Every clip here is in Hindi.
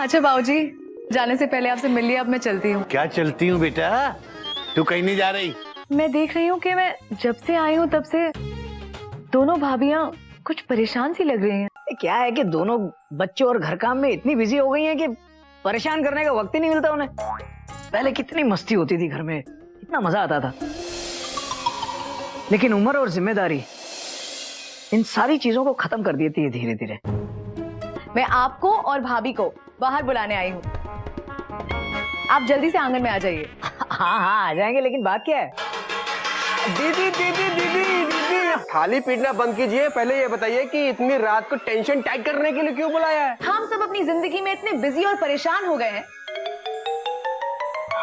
अच्छा बाबूजी, जाने से पहले आपसे मिल लिया, अब मैं चलती हूँ। क्या चलती हूँ बेटा, तू कहीं नहीं जा रही। मैं देख रही हूँ कि मैं जब से आई हूँ तब से दोनों भाभियाँ कुछ परेशान सी लग रही हैं। क्या है कि दोनों बच्चों और घर काम में इतनी बिजी हो गई हैं कि परेशान करने का वक्त ही नहीं मिलता उन्हें। पहले कितनी मस्ती होती थी घर में, कितना मजा आता था, लेकिन उम्र और जिम्मेदारी इन सारी चीजों को खत्म कर देती है धीरे धीरे। मैं आपको और भाभी को बाहर बुलाने आई हूँ, आप जल्दी से आंगन में आ जाइए। हाँ हाँ आ जाएंगे, लेकिन बात क्या है? दीदी दीदी दीदी दीदी, थाली पीटना बंद कीजिए। पहले ये बताइए कि इतनी रात को टेंशन टाइट करने के लिए क्यों बुलाया है? हम सब अपनी जिंदगी में इतने बिजी और परेशान हो गए हैं,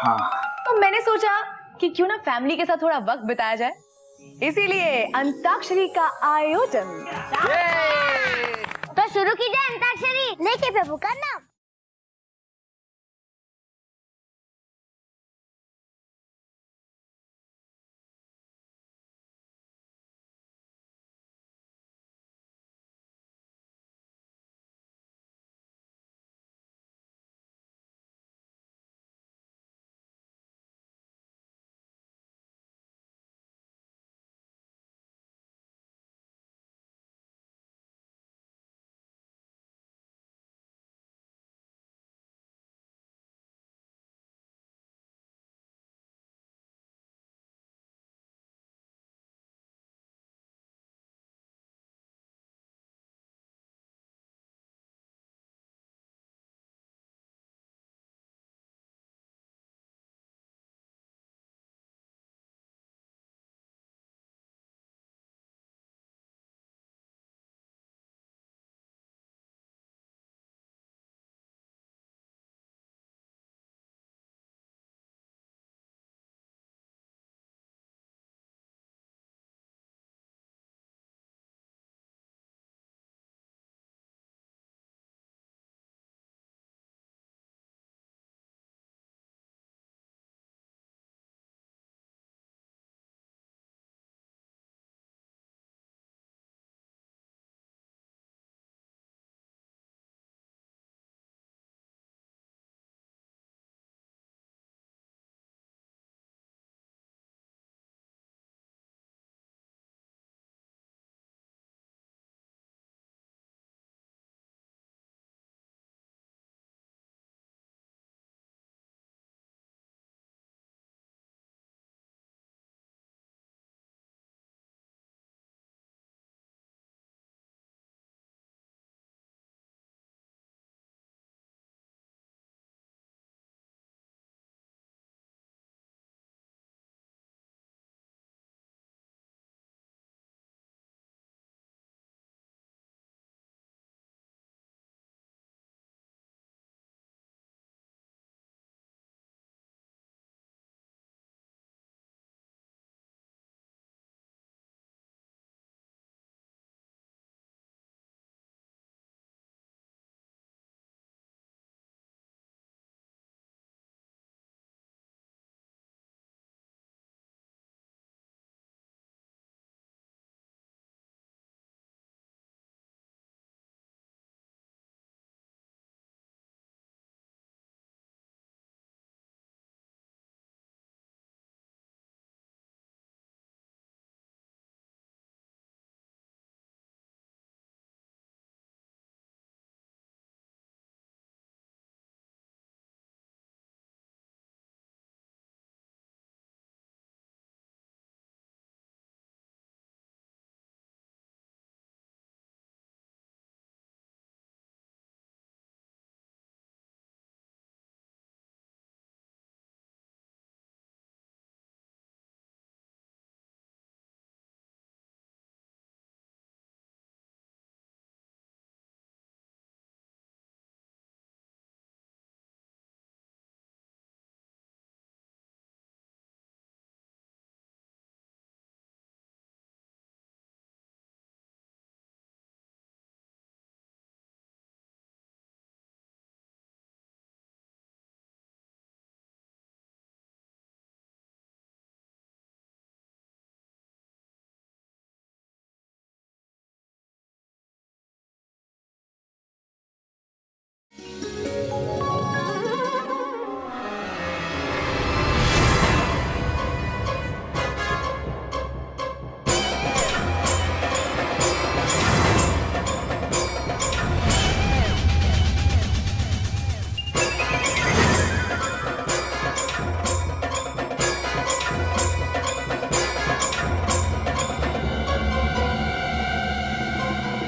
हाँ तो मैंने सोचा कि क्यों ना फैमिली के साथ थोड़ा वक्त बिताया जाए, इसीलिए अंताक्षरी का आयोजन। तो शुरू कीजिए अंताक्षरी, लेके प्रभु का नाम।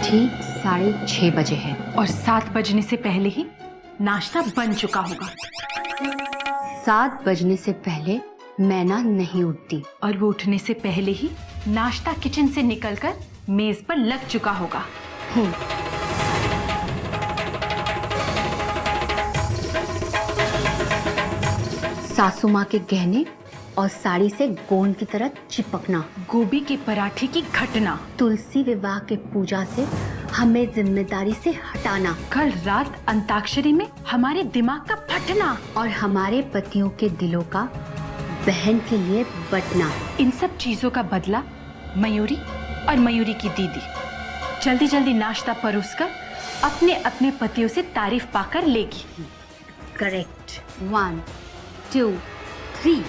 ठीक 6:30 बजे है। और 7 बजने से पहले ही नाश्ता बन चुका होगा। 7 बजने से पहले मैना नहीं उठती। और वो उठने से पहले ही नाश्ता किचन से निकलकर मेज पर लग चुका होगा। सासू माँ के गहने और साड़ी से गोंद की तरह चिपकना, गोभी के पराठे की घटना, तुलसी विवाह के पूजा से हमें जिम्मेदारी से हटाना, कल रात अंताक्षरी में हमारे दिमाग का फटना, और हमारे पतियों के दिलों का बहन के लिए बटना। इन सब चीजों का बदला मयूरी और मयूरी की दीदी जल्दी जल्दी नाश्ता परोसकर अपने अपने पतियों से तारीफ पाकर लेगी। करेक्ट। 1 2 3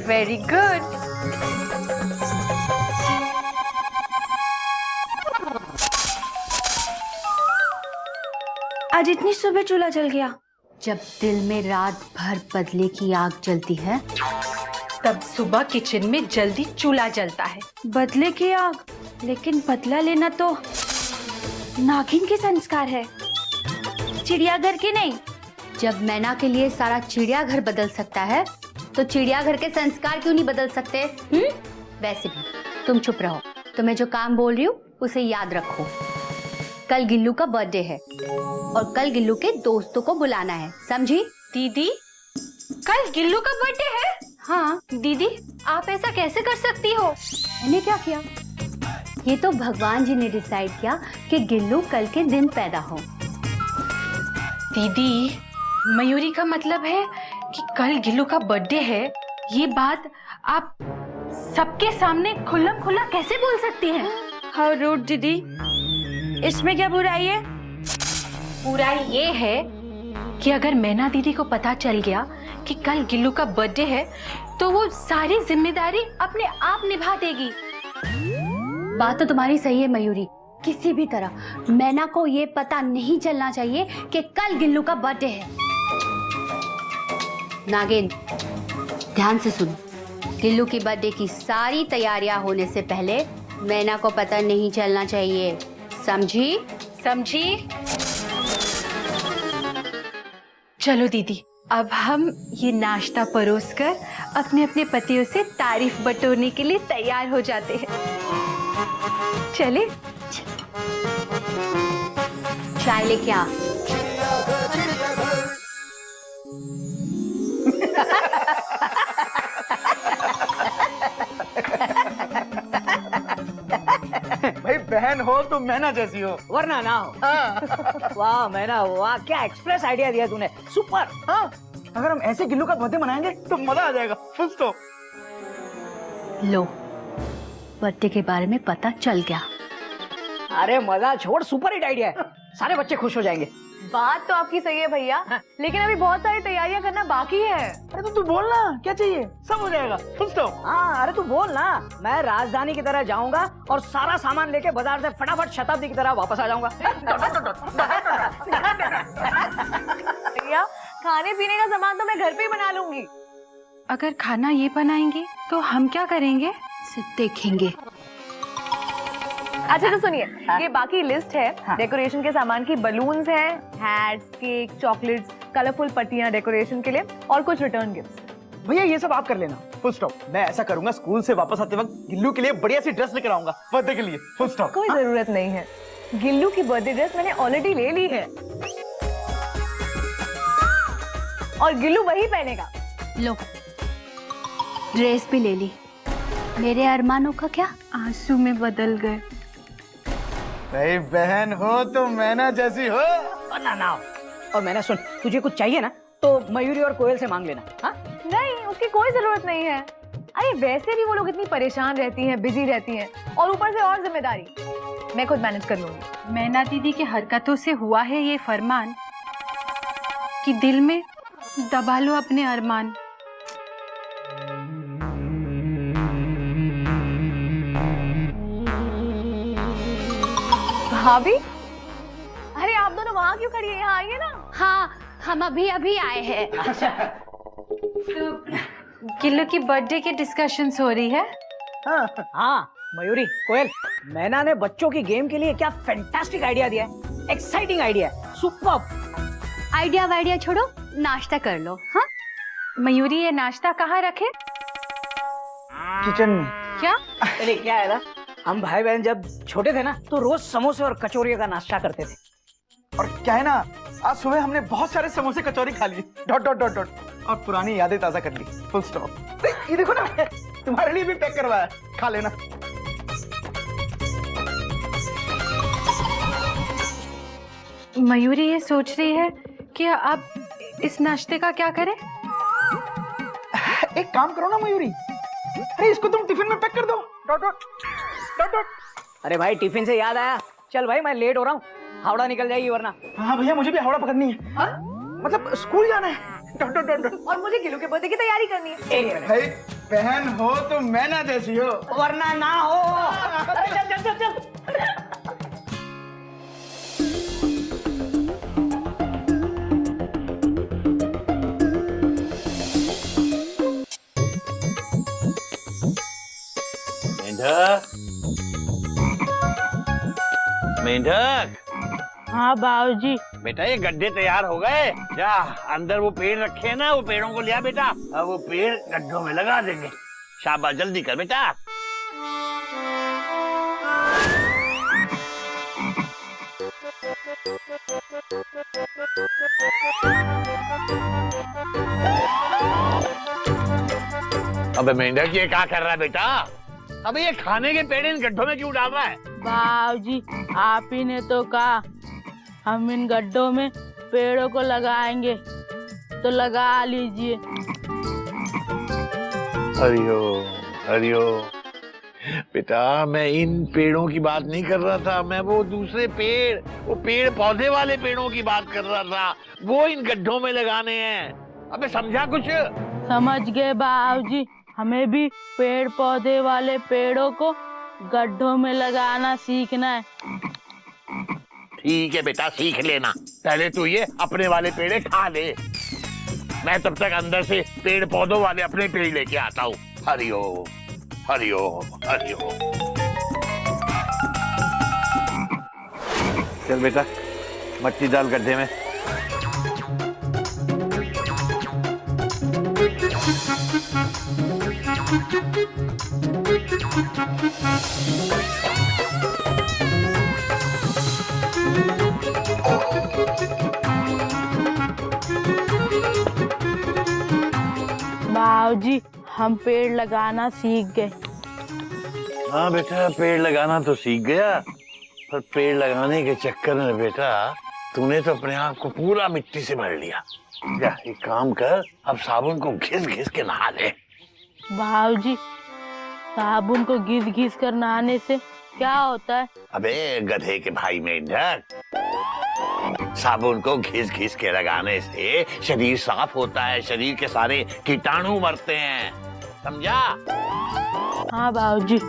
very good. आज इतनी सुबह चूल्हा जल गया। जब दिल में रात भर बदले की आग जलती है, तब सुबह किचन में जल्दी चूल्हा जलता है। बदले की आग, लेकिन बदला लेना तो नागिन के संस्कार है, चिड़ियाघर के नहीं। जब मैना के लिए सारा चिड़ियाघर बदल सकता है, तो चिड़ियाघर के संस्कार क्यों नहीं बदल सकते? वैसे भी तुम चुप रहो। तुम्हें जो काम बोल रही हूँ उसे याद रखो। कल गिल्लू का बर्थडे है और कल गिल्लू के दोस्तों को बुलाना है, समझी? दीदी, कल गिल्लू का बर्थडे है? हाँ। दीदी, आप ऐसा कैसे कर सकती हो? मैंने क्या किया? ये तो भगवान जी ने डिसाइड किया कि गिल्लू कल के दिन पैदा हो। दीदी, मयूरी का मतलब है कि कल गिल्लू का बर्थडे है। ये बात आप सबके सामने खुल्लम खुल्ला कैसे बोल सकती हैं? हाउ रूड दीदी, इसमें क्या बुराई है? बुराई ये है कि अगर मैना दीदी को पता चल गया कि कल गिल्लू का बर्थडे है, तो वो सारी जिम्मेदारी अपने आप निभा देगी। बात तो तुम्हारी सही है मयूरी। किसी भी तरह मैना को ये पता नहीं चलना चाहिए कि कल गिल्लू का बर्थडे है। नागिन, ध्यान से सुन। गिल्लू की बर्थडे की सारी तैयारियां होने से पहले मैना को पता नहीं चलना चाहिए, समझी? समझी? चलो दीदी, अब हम ये नाश्ता परोसकर अपने अपने पतियों से तारीफ बटोरने के लिए तैयार हो जाते हैं। चले? चाय लेके आ। भाई बहन हो तो मैना जैसी हो, वरना ना हो। वाह मैना, वाह क्या एक्सप्रेस आइडिया दिया तूने, सुपर। हाँ, अगर हम ऐसे गिल्लू का बर्थडे मनाएंगे तो मजा आ जाएगा। Full stop. लो, बर्थडे के बारे में पता चल गया। अरे मजा छोड़, सुपर हिट आइडिया है, सारे बच्चे खुश हो जाएंगे। बात तो आपकी सही है भैया, लेकिन अभी बहुत सारी तैयारियां करना बाकी है। अरे तो तू बोल ना, क्या चाहिए? सब हो जाएगा। Full stop. हाँ, अरे तू बोल ना। मैं राजधानी की तरह जाऊंगा और सारा सामान लेके बाजार से फटाफट शताब्दी की तरह वापस आ जाऊंगा। भैया, खाने पीने का सामान तो मैं घर पे ही बना लूंगी। अगर खाना ये बनाएंगे तो हम क्या करेंगे? सिर्फ देखेंगे। अच्छा तो सुनिए, ये बाकी लिस्ट है डेकोरेशन के सामान की। बलून्स हैं, हैट्स, केक, चॉकलेट्स, कलरफुल पट्टियां डेकोरेशन के लिए और कुछ रिटर्न गिफ्ट्स। भैया ये सब आप कर लेना। Full stop. मैं ऐसा करूंगा, स्कूल से वापस आते वक्त गिल्लू के लिए बढ़िया सी ड्रेस लेकर आऊंगा बर्थडे के लिए। Full stop. कोई जरूरत नहीं है, गिल्लू की बर्थडे ड्रेस मैंने ऑलरेडी ले ली है और गिल्लू वही पहनेगा। लो, ड्रेस भी ले ली। मेरे अरमानों का क्या? आंसू में बदल गए। भाई बहन हो तो मैना जैसी हो, वरना ना हो। और मैंने सुन, तुझे कुछ चाहिए ना तो मयूरी और कोयल से मांग लेना। हाँ? नहीं, उसकी कोई जरूरत नहीं है। अरे वैसे भी वो लोग इतनी परेशान रहती हैं, बिजी रहती हैं, और ऊपर से और जिम्मेदारी। मैं खुद मैनेज कर लूंगी। मैना दीदी की हरकतों से हुआ है ये फरमान कि दिल में दबा लो अपने अरमान, भाभी, अरे आप दोनों वहाँ क्यों खड़ी है? यहाँ आइए ना। हाँ, हम अभी अभी आए हैं। तो गिल्लू की बर्थडे की डिस्कशंस हो रही है। हाँ मयूरी, कोयल, मैना ने बच्चों की गेम के लिए क्या फैंटास्टिक आइडिया दिया है। एक्साइटिंग आइडिया है, सुपर्ब। आइडिया वाइडिया छोड़ो, नाश्ता कर लो। हाँ, मयूरी, ये नाश्ता कहाँ रखे? किचन में। क्या? अरे क्या है ना, हम भाई बहन जब छोटे थे ना तो रोज समोसे और कचौरियों का नाश्ता करते थे। और क्या है ना, आज सुबह हमने बहुत सारे समोसे कचौरी खा ली, डॉट डॉट डॉट डॉट, और पुरानी यादें ताजा कर ली, फुल स्टॉप। ये देखो ना, तुम्हारे लिए भी पैक करवाया, खा लेना। मयूरी ये सोच रही है कि अब इस नाश्ते का क्या करें। एक काम करो ना मयूरी, अरे इसको तुम टिफिन में पैक कर दो, डॉट डॉट डॉट डॉट। अरे भाई, टिफिन से याद आया, चल भाई मैं लेट हो रहा हूँ, हावड़ा निकल जाएगी वरना। हाँ भैया, मुझे भी हावड़ा पकड़नी है। मतलब स्कूल जाना है, डॉट डॉट डॉट डॉट। और मुझे गिल्लू के बर्थडे की तैयारी करनी है। भाई बहन हो तो मैना जैसी हो, वरना ना हो। चल चल चल चल। मेंढक, मेंढक। हाँ बाबूजी। बेटा ये गड्ढे तैयार हो गए, जा अंदर वो पेड़ रखे हैं ना, वो पेड़ों को लिया बेटा, अब वो पेड़ गड्ढों में लगा देंगे। शाबाश, जल्दी कर बेटा। अबे मेंढक, ये क्या कर रहा है बेटा? अबे ये खाने के पेड़ इन गड्ढों में क्यों डाल रहा है? बाबूजी, आप ही ने तो कहा हम इन गड्ढों में पेड़ों को लगाएंगे, तो लगा लीजिए। हरिओ हरिओ बेटा, मैं इन पेड़ों की बात नहीं कर रहा था, मैं वो दूसरे पेड़, वो पेड़ पौधे वाले पेड़ों की बात कर रहा था, वो इन गड्ढों में लगाने हैं। अबे समझा कुछ? समझ गए बाबूजी, हमें भी पेड़ पौधे वाले पेड़ों को गड्ढों में लगाना सीखना है। ठीक है बेटा, सीख लेना, पहले तू ये अपने वाले पेड़ खा ले, मैं तब तक अंदर से पेड़ पौधों वाले अपने पेड़ लेके आता हूँ। हरिओ हरिओ हरिओ। चल बेटा, मट्टी डाल गड्ढे में। बाबूजी, हम पेड़ लगाना सीख गए। हाँ बेटा, पेड़ लगाना तो सीख गया, पर पेड़ लगाने के चक्कर में बेटा तूने तो अपने आप को पूरा मिट्टी से भर लिया। जा एक काम कर, अब साबुन को घिस घिस के नहा ले। बाबूजी, साबुन को घिस घिस कर नहाने से क्या होता है? अबे गधे के भाई मेंढक, साबुन को घिस घिस के लगाने से शरीर साफ होता है, शरीर के सारे कीटाणु मरते हैं, समझा? हाँ बाबूजी।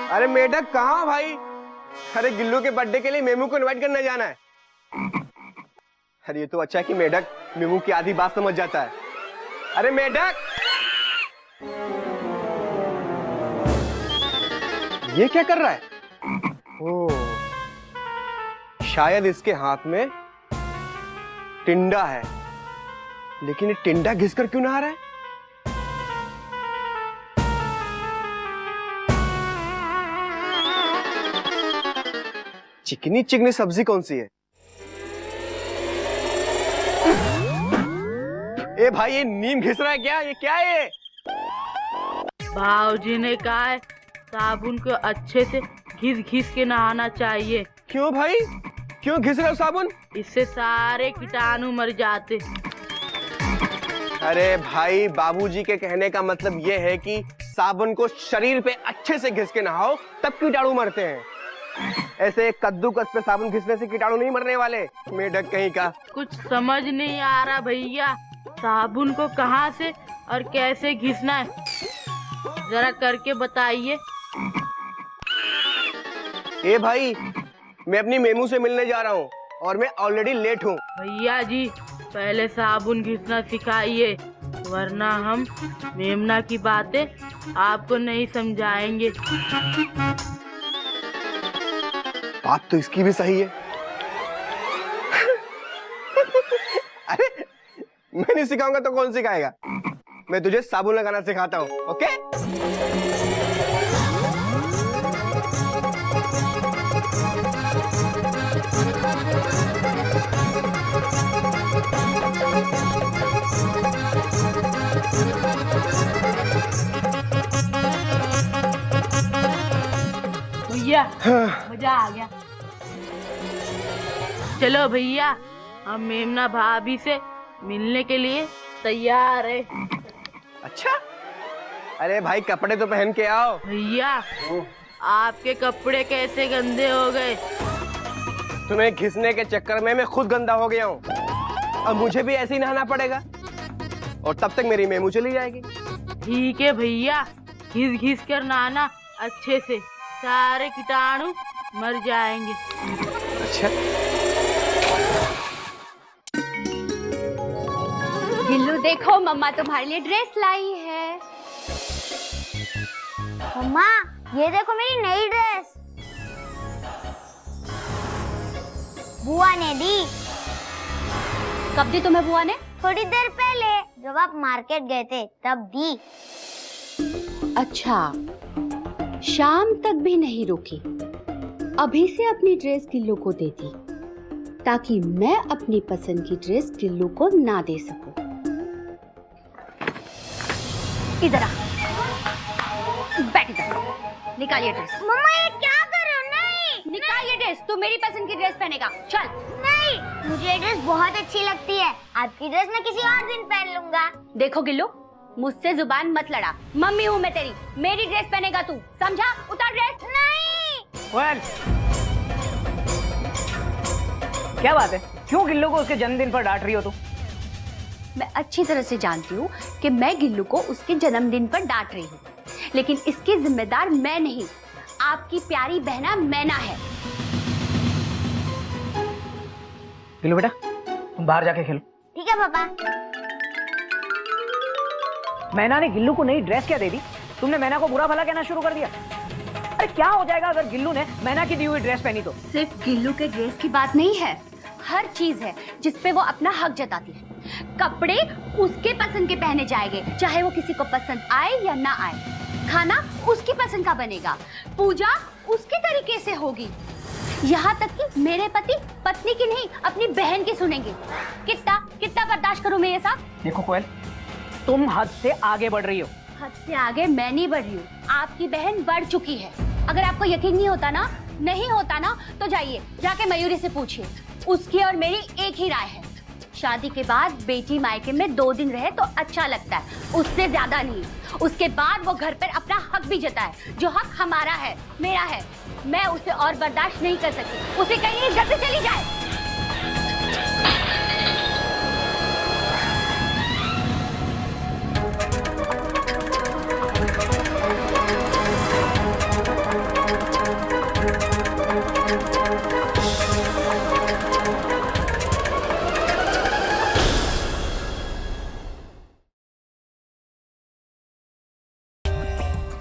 अरे मेढक कहाँ भाई? अरे गिल्लू के बर्थडे के लिए मेमू को इनवाइट करने जाना है। अरे ये तो अच्छा है कि मेढक मेमू की आधी बात समझ जाता है। अरे मेढक, ये क्या कर रहा है? ओह, शायद इसके हाथ में टिंडा है, लेकिन ये टिंडा घिसकर क्यों नहा रहा है? चिकनी चिकनी सब्जी कौन सी है? ए भाई, ये नीम घिस रहा है क्या? ये क्या है? भाऊजी ने कहा है साबुन को अच्छे से घिस घिस के नहाना चाहिए। क्यों भाई, क्यों घिस रहे हो साबुन? इससे सारे कीटाणु मर जाते। अरे भाई, बाबूजी के कहने का मतलब ये है कि साबुन को शरीर पे अच्छे से घिस के नहाओ, तब कीटाणु मरते हैं। ऐसे कद्दूकस पे साबुन घिसने से कीटाणु नहीं मरने वाले, मेढक कहीं का। कुछ समझ नहीं आ रहा भैया, साबुन को कहाँ से और कैसे घिसना है, जरा करके बताइए। ए भाई, मैं अपनी मेमू से मिलने जा रहा हूँ और मैं ऑलरेडी लेट हूँ। भैया जी पहले साबुन घिसना सिखाइए, वरना हम मेमना की बातें आपको नहीं समझाएंगे। बात तो इसकी भी सही है। अरे मैं नहीं सिखाऊंगा तो कौन सिखाएगा? मैं तुझे साबुन लगाना सिखाता हूँ, ओके? भैया मजा आ गया। चलो भैया, हम मेमना भाभी से मिलने के लिए तैयार है। अच्छा, अरे भाई कपड़े तो पहन के आओ। भैया आपके कपड़े कैसे गंदे हो गए? तुम्हें घिसने के चक्कर में मैं खुद गंदा हो गया हूँ। अब मुझे भी ऐसे ही नहाना पड़ेगा और तब तक मेरी मेमू चली जाएगी। ठीक है भैया, घिस घिस कर नहाना अच्छे से, सारे कीटाणु मर जाएंगे। अच्छा, गिल्लू देखो, मम्मा तुम्हारे लिए ड्रेस लाई है। मम्मा, ये देखो मेरी नई ड्रेस। बुआ ने दी। कब दी तुम्हें बुआ ने? थोड़ी देर पहले, जब आप मार्केट गए थे तब दी। अच्छा, शाम तक भी नहीं रुकी, अभी से अपनी ड्रेस गिल्लू को दे दी, ताकि मैं अपनी पसंद की ड्रेस गिल्लू को ना दे सकूं। इधर आ, बैठ इधर, निकालिए ड्रेस। मम्मा ये क्या कर रहे हो? नहीं, निकालिए ड्रेस, तू मेरी पसंद की ड्रेस पहनेगा, चल। नहीं, मुझे ये ड्रेस बहुत अच्छी लगती है। आपकी ड्रेस मैं किसी और दिन पहन लूंगा। देखो गिल्लू, मुझसे जुबान मत लड़ा, मम्मी हूँ मैं तेरी, मेरी ड्रेस पहनेगा तू, समझा? उतार ड्रेस। नहीं। कोयल, क्या बात है? क्यों गिल्लू को उसके जन्मदिन पर डांट रही हो तुम? मैं अच्छी तरह से जानती हूँ कि मैं गिल्लू को उसके जन्मदिन पर डांट रही हूँ, लेकिन इसकी जिम्मेदार मैं नहीं, आपकी प्यारी बहना मैना है। गिल्लू बेटा, तुम बाहर जाके खेलो। ठीक है पापा। मैना ने गिल्लू को नई ड्रेस क्या दे दी? तुमने मैना को बुरा भला कहना शुरू कर दिया। अरे क्या हो जाएगा अगर गिल्लू ने मैना की दी हुई ड्रेस पहनी तो? सिर्फ गिल्लू के ड्रेस की बात नहीं है, हर चीज है जिसपे वो अपना हक जताती है। कपड़े उसके पसंद के पहने जाएंगे, चाहे वो किसी को पसंद आए या ना आए। खाना उसकी पसंद का बनेगा, पूजा उसके तरीके से होगी। यहाँ तक कि मेरे पति पत्नी की नहीं, अपनी बहन की सुनेंगे। कितना कितना बर्दाश्त करूं मैं ये सब? देखो कोयल, तुम हद से आगे बढ़ रही हो। हद से आगे मैं नहीं बढ़ रही हूँ, आपकी बहन बढ़ चुकी है। अगर आपको यकीन नहीं होता ना तो जाइए, जाके मयूरी से पूछिए, उसकी और मेरी एक ही राय है। शादी के बाद बेटी मायके में 2 दिन रहे तो अच्छा लगता है, उससे ज्यादा नहीं। उसके बाद वो घर पर अपना हक भी जताए, जो हक हमारा है, मेरा है। मैं उसे और बर्दाश्त नहीं कर सकती, उसे कहीं घर से चली जाए।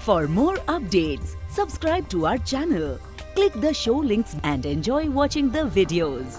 For more updates, subscribe to our channel, click the show links and enjoy watching the videos.